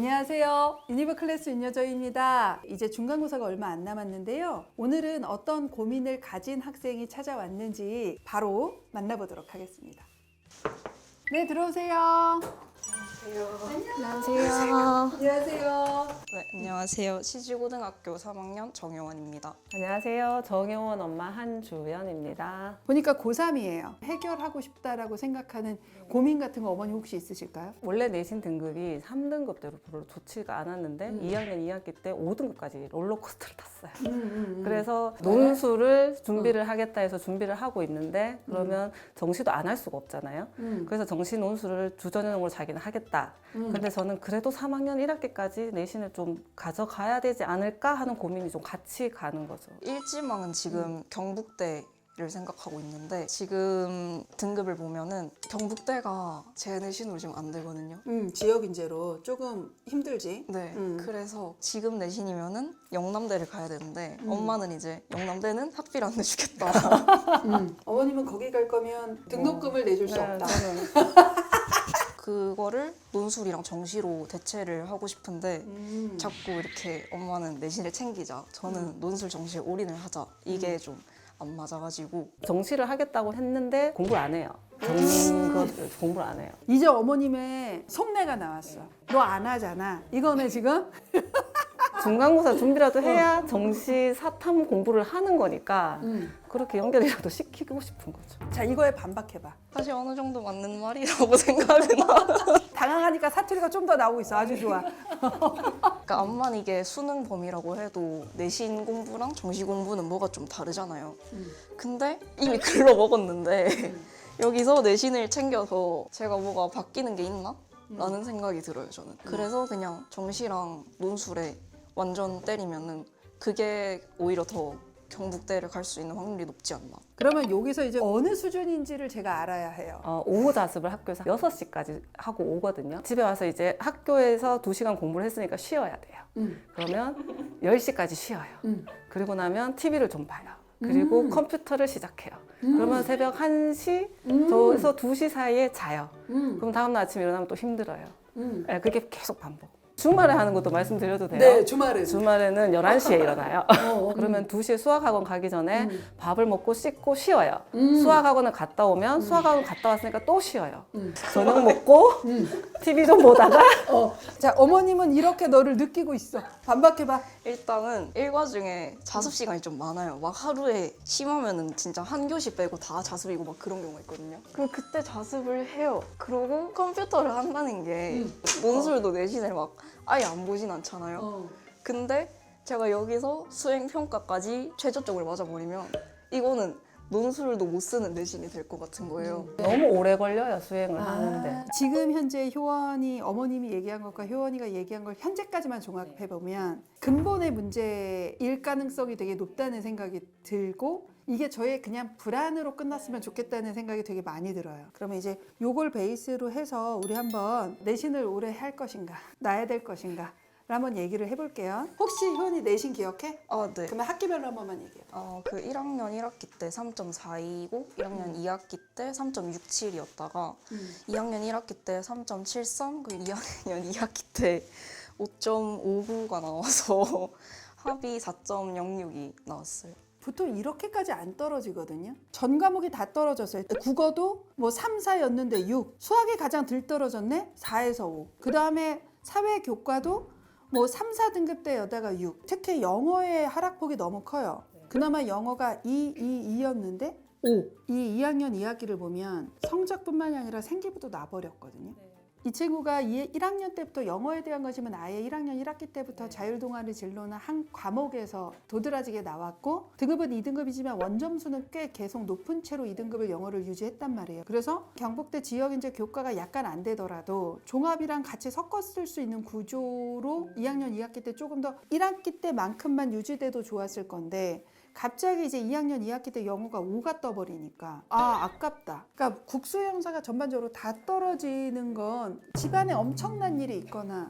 안녕하세요. 유니버 클래스 윤여정입니다. 이제 중간고사가 얼마 안 남았는데요. 오늘은 어떤 고민을 가진 학생이 찾아왔는지 바로 만나보도록 하겠습니다. 네, 들어오세요. 안녕하세요. 안녕하세요. 네, 안녕하세요. 시지고등학교 3학년 정효원입니다. 안녕하세요. 정효원 엄마 한주연입니다. 보니까 고3이에요. 해결하고 싶다라고 생각하는 고민 같은 거 어머니 혹시 있으실까요? 원래 내신 등급이 3등급대로 별로 좋지가 않았는데 2학년 2학기 때 5등급까지 롤러코스터를 탔어요. 그래서 논술을 준비를 하겠다 해서 준비를 하고 있는데 그러면 정시도 안 할 수가 없잖아요. 그래서 정시 논술을 주전형으로 자기는 하겠다. 근데 저는 그래도 3학년 1학기까지 내신을 좀 가져가야 되지 않을까 하는 고민이 좀 같이 가는 거죠. 일지망은 지금 경북대를 생각하고 있는데 지금 등급을 보면은 경북대가 제 내신으로 지금 안 되거든요. 지역 인재로 조금 힘들지. 네, 그래서 지금 내신이면은 영남대를 가야 되는데 엄마는 이제 영남대는 학비를 안 내주겠다. 어머님은 거기 갈 거면 등록금을 내줄 수 네, 없다. 저는 그거를 논술이랑 정시로 대체를 하고 싶은데 자꾸 이렇게 엄마는 내신을 챙기자, 저는 논술 정시에 올인을 하자, 이게 좀 안 맞아가지고. 정시를 하겠다고 했는데 공부를 안 해요. 공부를 안 해요. 이제 어머님의 속내가 나왔어. 너 안 하잖아. 이거네 지금? 중간고사 준비라도 해야 정시 사탐 공부를 하는 거니까 그렇게 연결이라도 시키고 싶은 거죠. 자, 이거에 반박해봐. 사실 어느 정도 맞는 말이라고 생각은 하는데 당황하니까 사투리가 좀 더 나오고 있어. 아주 좋아. 그러니까 암만 이게 수능 범위라고 해도 내신 공부랑 정시 공부는 뭐가 좀 다르잖아요. 근데 이미 글러 먹었는데 여기서 내신을 챙겨서 제가 뭐가 바뀌는 게 있나? 라는 생각이 들어요, 저는. 그래서 그냥 정시랑 논술에 완전 때리면은 그게 오히려 더 경북대를 갈 수 있는 확률이 높지 않나. 그러면 여기서 이제 어느 수준인지를 제가 알아야 해요. 오후 자습을 학교에서 6시까지 하고 오거든요. 집에 와서 이제 학교에서 2시간 공부를 했으니까 쉬어야 돼요. 그러면 10시까지 쉬어요. 그리고 나면 TV를 좀 봐요. 그리고 컴퓨터를 시작해요. 그러면 새벽 1시에서 2시 사이에 자요. 그럼 다음날 아침에 일어나면 또 힘들어요. 네, 그게 계속 반복. 주말에 하는 것도 말씀드려도 돼요? 네, 주말에. 주말에는 11시에 일어나요. 그러면 2시에 수학학원 가기 전에 밥을 먹고 씻고 쉬어요. 수학학원을 갔다 오면 수학학원 갔다 왔으니까 또 쉬어요. 저녁 먹고 TV 좀 보다가 자, 어머님은 이렇게 너를 느끼고 있어. 반박해봐. 일단은 일과 중에 자습 시간이 좀 많아요. 막 하루에 심하면은 진짜 한 교시 빼고 다 자습이고 막 그런 경우가 있거든요. 그럼 그때 자습을 해요. 그러고 컴퓨터를 한다는 게 논술도 내신을 막 아예 안 보진 않잖아요. 근데 제가 여기서 수행 평가까지 최저점을 맞아버리면 이거는 논술도 못 쓰는 내신이 될 것 같은 거예요. 너무 오래 걸려요, 수행을 하는데. 지금 현재 효원이 어머님이 얘기한 것과 효원이가 얘기한 걸 현재까지만 종합해 보면 근본의 문제일 가능성이 되게 높다는 생각이 들고, 이게 저의 그냥 불안으로 끝났으면 좋겠다는 생각이 되게 많이 들어요. 그러면 이제 요걸 베이스로 해서 우리 한번 내신을 올해 할 것인가, 놔야 될 것인가 한번 얘기를 해볼게요. 혹시 효원이 내신 기억해? 아, 네. 그러면 학기별로 한 번만 얘기해. 그 1학년 1학기 때 3.42고 1학년 2학기 때 3.67이었다가 2학년 1학기 때 3.73, 그리고 2학년 2학기 때 5.59가 나와서 합이 4.06이 나왔어요. 보통 이렇게까지 안 떨어지거든요. 전 과목이 다 떨어졌어요. 국어도 뭐 3, 4였는데 6. 수학이 가장 덜 떨어졌네? 4에서 5. 그 다음에 사회 교과도 뭐 3, 4등급대여다가 6. 특히 영어의 하락폭이 너무 커요. 그나마 영어가 2였는데 5. 이 2학년 2학기를 보면 성적뿐만이 아니라 생기부도 나버렸거든요. 이 친구가 1학년 때부터 영어에 대한 관심은 아예 1학년 1학기 때부터 자율동아리 진로나 한 과목에서 도드라지게 나왔고, 등급은 2등급이지만 원점수는 꽤 계속 높은 채로 2등급을 영어를 유지했단 말이에요. 그래서 경북대 지역인재 교과가 약간 안 되더라도 종합이랑 같이 섞어 쓸 수 있는 구조로 2학년 2학기 때 조금 더 1학기 때만큼만 유지돼도 좋았을 건데, 갑자기 이제 2학년 2학기 때 영어가 5가 떠버리니까 아깝다. 그러니까 국수 형사가 전반적으로 다 떨어지는 건 집안에 엄청난 일이 있거나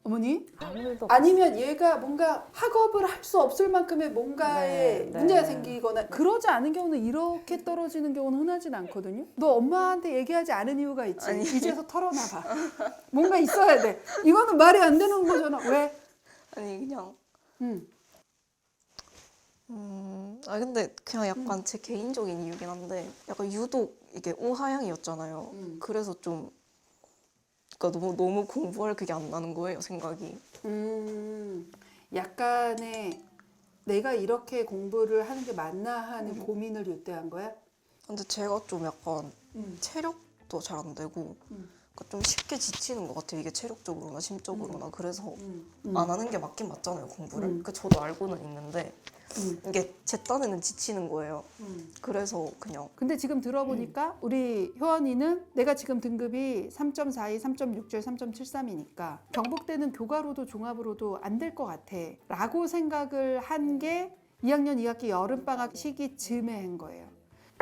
어머니? 아무 일도 아니면 얘가 뭔가 학업을 할 수 없을 만큼의 뭔가에 네, 문제가 네. 생기거나 그러지 않은 경우는 이렇게 떨어지는 경우는 흔하진 않거든요. 너 엄마한테 얘기하지 않은 이유가 있지. 아니. 이제서 털어놔봐. 뭔가 있어야 돼. 이거는 말이 안 되는 거잖아. 왜? 아니 그냥 응. 근데 그냥 약간 제 개인적인 이유긴 한데 약간 유독 이게 오하향이었잖아요. 그래서 좀 그러니까 너무 공부할 그게 안 나는 거예요, 생각이. 약간의 내가 이렇게 공부를 하는 게 맞나 하는 고민을 요때한 거야? 근데 제가 좀 약간 음. 체력도 잘 안 되고 그러니까 좀 쉽게 지치는 것 같아요. 이게 체력적으로나 심적으로나. 그래서 안 하는 게 맞긴 맞잖아요, 공부를. 그러니까 저도 알고는 있는데 이게 제 딴에는 지치는 거예요. 그래서 그냥 근데 지금 들어보니까 우리 효원이는 내가 지금 등급이 3.42, 3.67, 3.73이니까 경북대는 교과로도 종합으로도 안 될 것 같아 라고 생각을 한 게 2학년 2학기 여름방학 시기쯤에 한 거예요.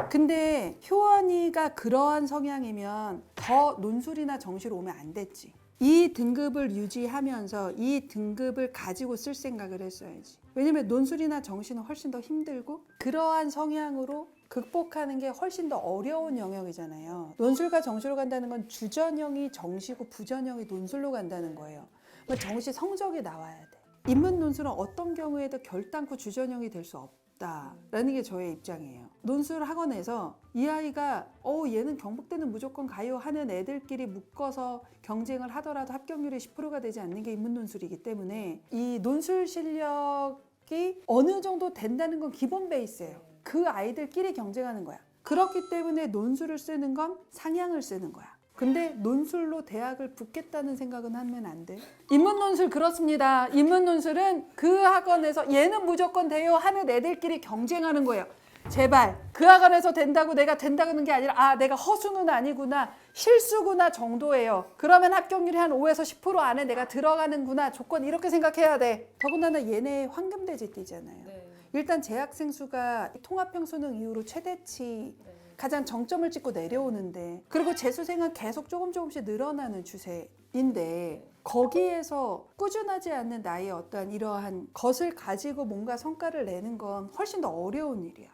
근데 효원이가 그러한 성향이면 더 논술이나 정시로 오면 안 됐지. 이 등급을 유지하면서 이 등급을 가지고 쓸 생각을 했어야지. 왜냐면 논술이나 정시는 훨씬 더 힘들고 그러한 성향으로 극복하는 게 훨씬 더 어려운 영역이잖아요. 논술과 정시로 간다는 건 주전형이 정시고 부전형이 논술로 간다는 거예요. 그러니까 정시 성적이 나와야 돼. 인문 논술은 어떤 경우에도 결단코 주전형이 될 수 없다라는 게 저의 입장이에요. 논술 학원에서 이 아이가 얘는 경북대는 무조건 가요 하는 애들끼리 묶어서 경쟁을 하더라도 합격률이 10%가 되지 않는 게 인문 논술이기 때문에 이 논술 실력이 어느 정도 된다는 건 기본 베이스예요. 그 아이들끼리 경쟁하는 거야. 그렇기 때문에 논술을 쓰는 건 상향을 쓰는 거야. 근데 논술로 대학을 붙겠다는 생각은 하면 안 돼. 인문 논술 그렇습니다. 인문 논술은 그 학원에서 얘는 무조건 돼요 하는 애들끼리 경쟁하는 거예요. 제발 그 학원에서 된다고 내가 된다는 게 아니라 내가 허수는 아니구나 실수구나 정도예요. 그러면 합격률이 한 5에서 10% 안에 내가 들어가는구나 조건 이렇게 생각해야 돼. 더군다나 얘네 황금돼지 띠잖아요. 일단 재학생 수가 통합평수능 이후로 최대치 가장 정점을 찍고 내려오는데 그리고 재수생은 계속 조금씩 늘어나는 추세인데 거기에서 꾸준하지 않는 나의 어떠한 이러한 것을 가지고 뭔가 성과를 내는 건 훨씬 더 어려운 일이야.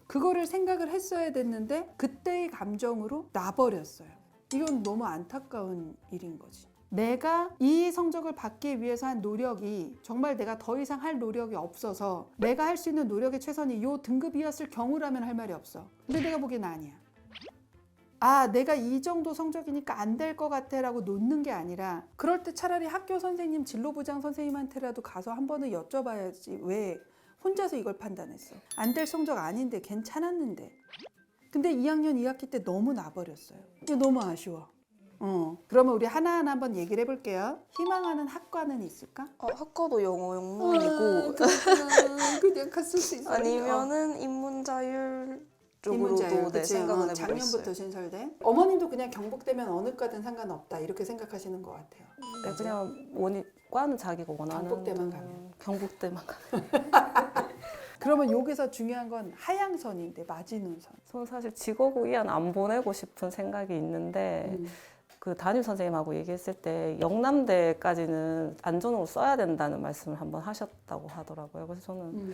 그거를 생각을 했어야 됐는데 그때의 감정으로 놔버렸어요. 이건 너무 안타까운 일인 거지. 내가 이 성적을 받기 위해서 한 노력이 정말 내가 더 이상 할 노력이 없어서 내가 할 수 있는 노력의 최선이 이 등급이었을 경우라면 할 말이 없어. 근데 내가 보기엔 아니야. 내가 이 정도 성적이니까 안 될 것 같아 라고 놓는 게 아니라 그럴 때 차라리 학교 선생님, 진로부장 선생님한테라도 가서 한 번은 여쭤봐야지 왜 혼자서 이걸 판단했어. 안 될 성적 아닌데 괜찮았는데. 근데 2학년 2학기 때 너무 놔버렸어요. 이게 너무 아쉬워. 그러면 우리 하나하나 한번 얘기를 해볼게요. 희망하는 학과는 있을까? 학과도 영어 영문이고 그냥 갔을 수 있어요. 아니면은 인문자율 쪽으로도 인문자율, 네, 생각은 해보고 작년부터 있어요. 신설된. 어머님도 그냥 경북대면 어느 과든 상관없다 이렇게 생각하시는 것 같아요. 네, 그냥 과는 자기가 원하는 경북대만 가면. 경북대만 가면. 그러면 여기서 중요한 건 하향선인데 마지노선. 저는 사실 직업고 이한 안 보내고 싶은 생각이 있는데 그 담임 선생님하고 얘기했을 때 영남대까지는 안전으로 써야 된다는 말씀을 한번 하셨다고 하더라고요. 그래서 저는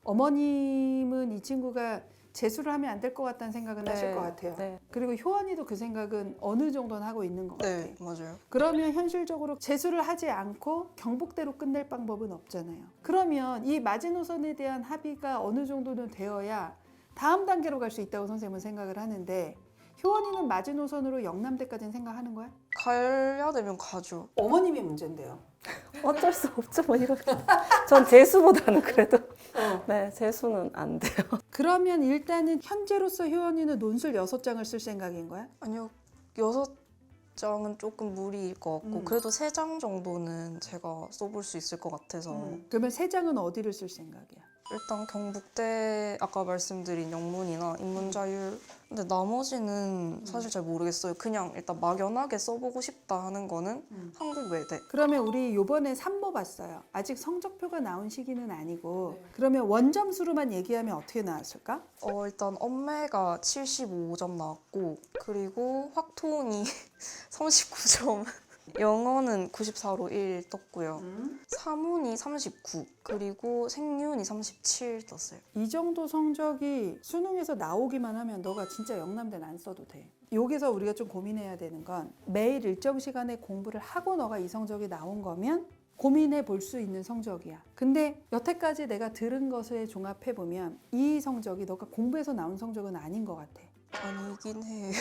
어머님은 이 친구가 재수를 하면 안 될 것 같다는 생각은 하실 것 같아요. 네. 그리고 효원이도 그 생각은 어느 정도는 하고 있는 것 같아요. 네, 맞아요. 그러면 현실적으로 재수를 하지 않고 경북대로 끝낼 방법은 없잖아요. 그러면 이 마지노선에 대한 합의가 어느 정도는 되어야 다음 단계로 갈 수 있다고 선생님은 생각을 하는데 효원이는 마지노선으로 영남대까지는 생각하는 거야? 가야 되면 가죠. 어머님이 문제인데요. 어쩔 수 없죠. 뭐 이렇게. 전 재수보다는 그래도 네, 재수는 안 돼요. 그러면 일단은 현재로서 효원이는 논술 6장을 쓸 생각인 거야? 아니요, 6장은 조금 무리일 것 같고 그래도 3장 정도는 제가 써볼 수 있을 것 같아서 그러면 3장은 어디를 쓸 생각이야? 일단 경북대 아까 말씀드린 영문이나 인문자율 근데 나머지는 사실 잘 모르겠어요. 그냥 일단 막연하게 써보고 싶다 하는 거는 한국외대. 그러면 우리 요번에 3모 봤어요. 아직 성적표가 나온 시기는 아니고 그러면 원점수로만 얘기하면 어떻게 나왔을까? 일단 엄매가 75점 나왔고 그리고 확통이 39점 영어는 94로 1 떴고요. 사문이 39 그리고 생윤이 37 떴어요. 이 정도 성적이 수능에서 나오기만 하면 너가 진짜 영남대는 안 써도 돼. 여기서 우리가 좀 고민해야 되는 건 매일 일정 시간에 공부를 하고 너가 이 성적이 나온 거면 고민해 볼 수 있는 성적이야. 근데 여태까지 내가 들은 것에 종합해 보면 이 성적이 너가 공부해서 나온 성적은 아닌 것 같아. 아니긴 해요.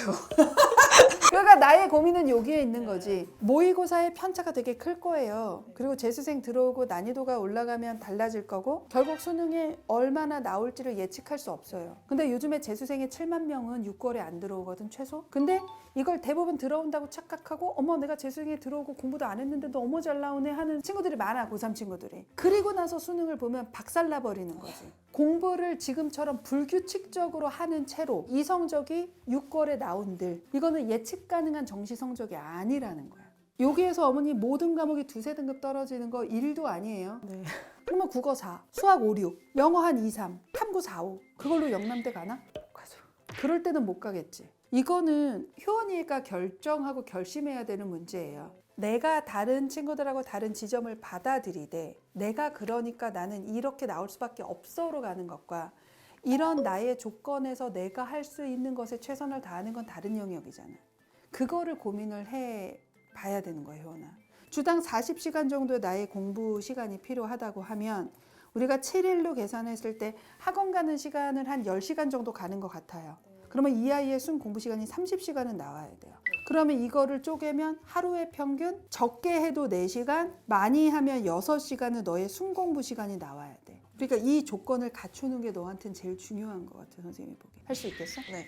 그러니까 나의 고민은 여기에 있는 거지. 모의고사의 편차가 되게 클 거예요. 그리고 재수생 들어오고 난이도가 올라가면 달라질 거고 결국 수능에 얼마나 나올지를 예측할 수 없어요. 근데 요즘에 재수생의 7만 명은 6월에 안 들어오거든 최소. 근데 이걸 대부분 들어온다고 착각하고 어머 내가 재수생에 들어오고 공부도 안 했는데 너무 잘 나오네 하는 친구들이 많아. 고3 친구들이. 그리고 나서 수능을 보면 박살나 버리는 거지. 공부를 지금처럼 불규칙적으로 하는 채로 이 성적이 6월에 나온들 이거는 예측 가능한 정시 성적이 아니라는 거야. 여기에서 어머니 모든 과목이 두세 등급 떨어지는 거 1도 아니에요. 네. 그러면 국어 4, 수학 5, 6, 영어 한 2, 3, 탐구 4, 5 그걸로 영남대 가나? 가죠. 그럴 때는 못 가겠지. 이거는 효원이가 결정하고 결심해야 되는 문제예요. 내가 다른 친구들하고 다른 지점을 받아들이되 내가 그러니까 나는 이렇게 나올 수밖에 없어로 가는 것과 이런 나의 조건에서 내가 할 수 있는 것에 최선을 다하는 건 다른 영역이잖아. 그거를 고민을 해 봐야 되는 거예요, 효원아. 주당 40시간 정도의 나의 공부 시간이 필요하다고 하면 우리가 7일로 계산했을 때 학원 가는 시간을 한 10시간 정도 가는 것 같아요. 그러면 이 아이의 순 공부 시간이 30시간은 나와야 돼요. 그러면 이거를 쪼개면 하루의 평균 적게 해도 4시간, 많이 하면 6시간은 너의 순 공부 시간이 나와야 돼. 그러니까 이 조건을 갖추는 게 너한테는 제일 중요한 것 같아, 선생님이 보기에. 할 수 있겠어? 네.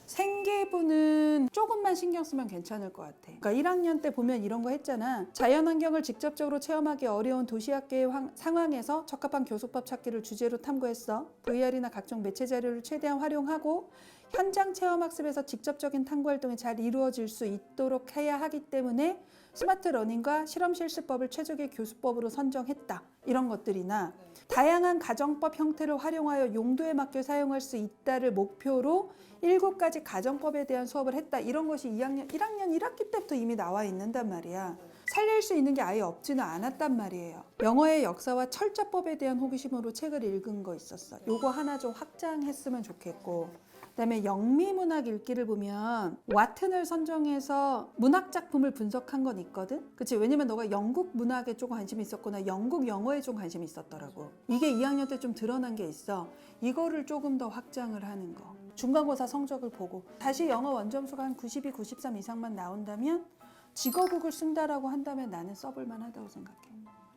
생계부는 조금만 신경 쓰면 괜찮을 것 같아. 그러니까 1학년 때 보면 이런 거 했잖아. 자연환경을 직접적으로 체험하기 어려운 도시학계의 상황에서 적합한 교수법 찾기를 주제로 탐구했어. VR이나 각종 매체 자료를 최대한 활용하고 현장 체험학습에서 직접적인 탐구활동이 잘 이루어질 수 있도록 해야 하기 때문에 스마트 러닝과 실험 실습법을 최적의 교수법으로 선정했다. 이런 것들이나 다양한 가정법 형태를 활용하여 용도에 맞게 사용할 수 있다를 목표로 7가지 가정법에 대한 수업을 했다. 이런 것이 1학년 1학기 때부터 이미 나와 있는단 말이야. 살릴 수 있는 게 아예 없지는 않았단 말이에요. 영어의 역사와 철자법에 대한 호기심으로 책을 읽은 거 있었어. 요거 하나 좀 확장했으면 좋겠고 그다음에 영미문학 읽기를 보면 와튼을 선정해서 문학 작품을 분석한 건 있거든. 그치? 왜냐면 너가 영국 문학에 조금 관심이 있었거나 영국 영어에 좀 관심이 있었더라고. 이게 2학년 때 좀 드러난 게 있어. 이거를 조금 더 확장을 하는 거. 중간고사 성적을 보고 다시 영어 원점수가 한 92, 93 이상만 나온다면 직어국을 쓴다라고 한다면 나는 써볼 만하다고 생각해.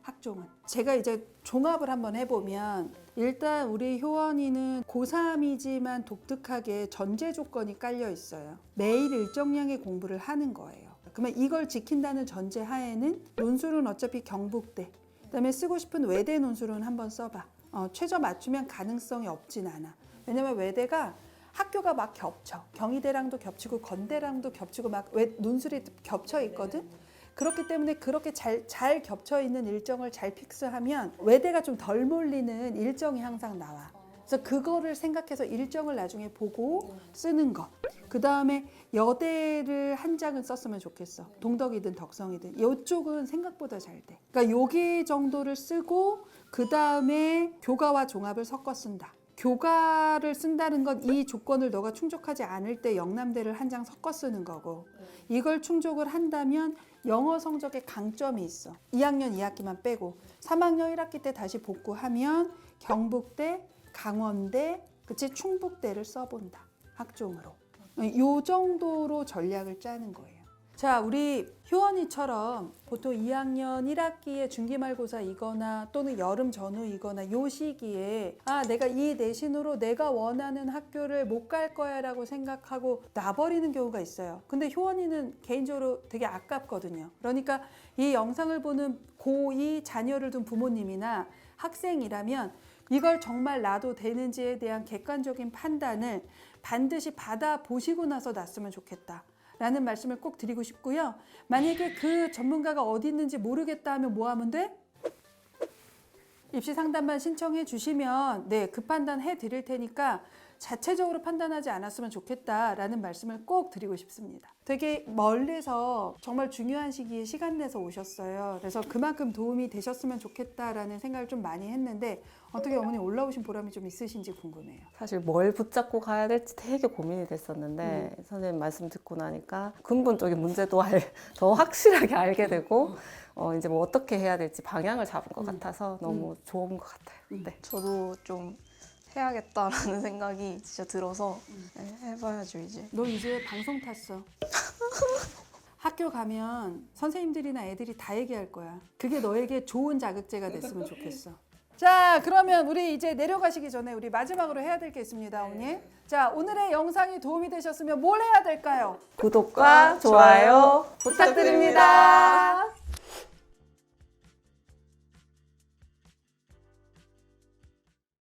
학종은. 제가 이제 종합을 한번 해보면 일단 우리 효원이는 고3이지만 독특하게 전제 조건이 깔려 있어요. 매일 일정량의 공부를 하는 거예요. 그러면 이걸 지킨다는 전제 하에는 논술은 어차피 경북대, 그다음에 쓰고 싶은 외대 논술은 한번 써봐. 최저 맞추면 가능성이 없진 않아. 왜냐면 외대가 학교가 막 겹쳐. 경희대랑도 겹치고 건대랑도 겹치고 막 논술이 겹쳐 있거든. 그렇기 때문에 그렇게 잘 겹쳐 있는 일정을 잘 픽스하면 외대가 좀 덜 몰리는 일정이 항상 나와. 그래서 그거를 생각해서 일정을 나중에 보고 쓰는 것. 그 다음에 여대를 한 장은 썼으면 좋겠어. 동덕이든 덕성이든. 이쪽은 생각보다 잘 돼. 그러니까 여기 정도를 쓰고 그 다음에 교과와 종합을 섞어 쓴다. 교과를 쓴다는 건 이 조건을 너가 충족하지 않을 때 영남대를 한 장 섞어 쓰는 거고 이걸 충족을 한다면 영어 성적에 강점이 있어. 2학년 2학기만 빼고 3학년 1학기 때 다시 복구하면 경북대, 강원대, 그치 충북대를 써본다. 학종으로. 요 정도로 전략을 짜는 거예요. 자, 우리 효원이처럼 보통 2학년 1학기에 중기말고사이거나 또는 여름 전후이거나 요 시기에 내가 이 내신으로 내가 원하는 학교를 못 갈 거야 라고 생각하고 놔버리는 경우가 있어요. 근데 효원이는 개인적으로 되게 아깝거든요. 그러니까 이 영상을 보는 고2 자녀를 둔 부모님이나 학생이라면 이걸 정말 놔도 되는지에 대한 객관적인 판단을 반드시 받아보시고 나서 놨으면 좋겠다 라는 말씀을 꼭 드리고 싶고요. 만약에 그 전문가가 어디 있는지 모르겠다 하면 뭐 하면 돼? 입시 상담만 신청해 주시면 네, 그 판단 해 드릴 테니까 자체적으로 판단하지 않았으면 좋겠다라는 말씀을 꼭 드리고 싶습니다. 되게 멀리서 정말 중요한 시기에 시간 내서 오셨어요. 그래서 그만큼 도움이 되셨으면 좋겠다라는 생각을 좀 많이 했는데 어떻게 어머니 올라오신 보람이 좀 있으신지 궁금해요. 사실 뭘 붙잡고 가야 될지 되게 고민이 됐었는데 선생님 말씀 듣고 나니까 근본적인 문제도 더 확실하게 알게 되고 이제 뭐 어떻게 해야 될지 방향을 잡은 것 같아서 너무 좋은 것 같아요. 네. 저도 좀 해야겠다라는 생각이 진짜 들어서 네, 해봐야죠 이제. 너 이제 방송 탔어. 학교 가면 선생님들이나 애들이 다 얘기할 거야. 그게 너에게 좋은 자극제가 됐으면 좋겠어. 자, 그러면 우리 이제 내려가시기 전에 우리 마지막으로 해야 될 게 있습니다, 어머니. 자, 오늘의 영상이 도움이 되셨으면 뭘 해야 될까요? 구독과 좋아요 부탁드립니다.